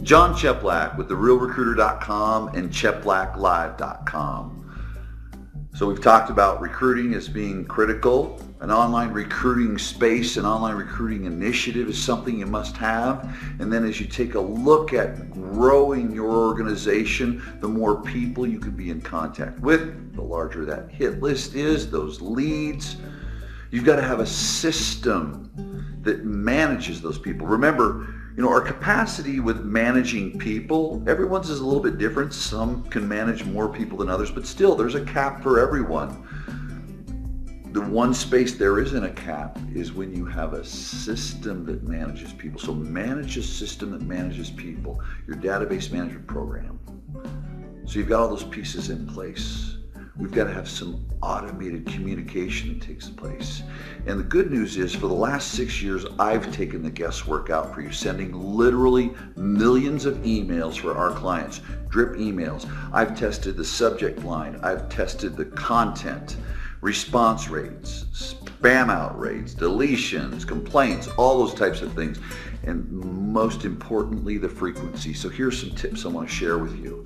John Cheplak with therealrecruiter.com and cheplaklive.com. So we've talked about recruiting as being critical. An online recruiting space, an online recruiting initiative is something you must have. And then as you take a look at growing your organization, the more people you can be in contact with, the larger that hit list is, those leads. You've got to have a system that manages those people. Remember, our capacity with managing people, everyone's is a little bit different. Some can manage more people than others, but still there's a cap for everyone. The one space there isn't a cap is when you have a system that manages people. So manage a system that manages people, your database management program. So you've got all those pieces in place. We've got to have some automated communication that takes place. And the good news is, for the last 6 years, I've taken the guesswork out for you, sending literally millions of emails for our clients, drip emails. I've tested the subject line. I've tested the content, response rates, spam out rates, deletions, complaints, all those types of things. And most importantly, the frequency. So here's some tips I want to share with you.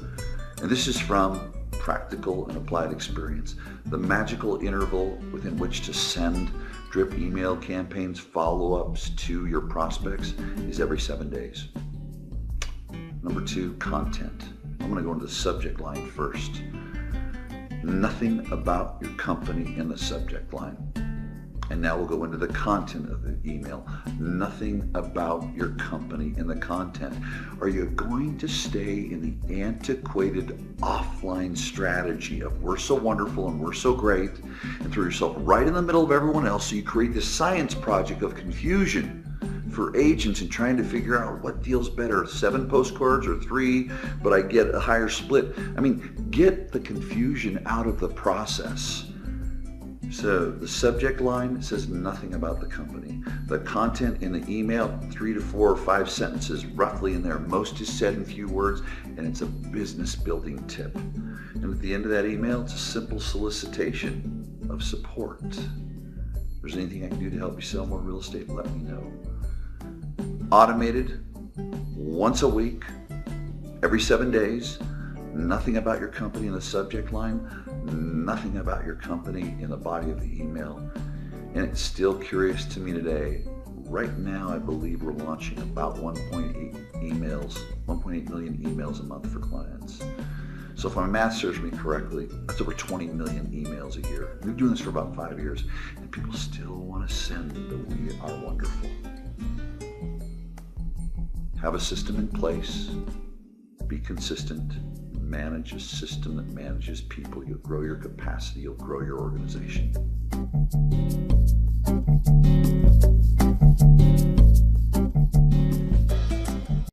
And this is from practical and applied experience. The magical interval within which to send drip email campaigns, follow-ups to your prospects is every 7 days. Number 2, content. I'm going to go into the subject line first. Nothing about your company in the subject line. And now we'll go into the content of the email. Nothing about your company in the content. Are you going to stay in the antiquated offline strategy of we're so wonderful and we're so great and throw yourself right in the middle of everyone else, so you create this science project of confusion for agents and trying to figure out what deals better, 7 postcards or 3, but I get a higher split. Get the confusion out of the process. So the subject line says nothing about the company. The content in the email, 3 to 4 or 5 sentences roughly in there. Most is said in few words, and it's a business building tip. And at the end of that email, it's a simple solicitation of support. If there's anything I can do to help you sell more real estate, let me know. Automated, once a week, every 7 days. Nothing about your company in the subject line, nothing about your company in the body of the email. And it's still curious to me today. Right now, I believe we're launching about 1.8 million emails a month for clients. So if my math serves me correctly, that's over 20 million emails a year. We've been doing this for about 5 years, and people still want to send the "We are wonderful." Have a system in place. Be consistent. Manage a system that manages people. You'll grow your capacity. You'll grow your organization.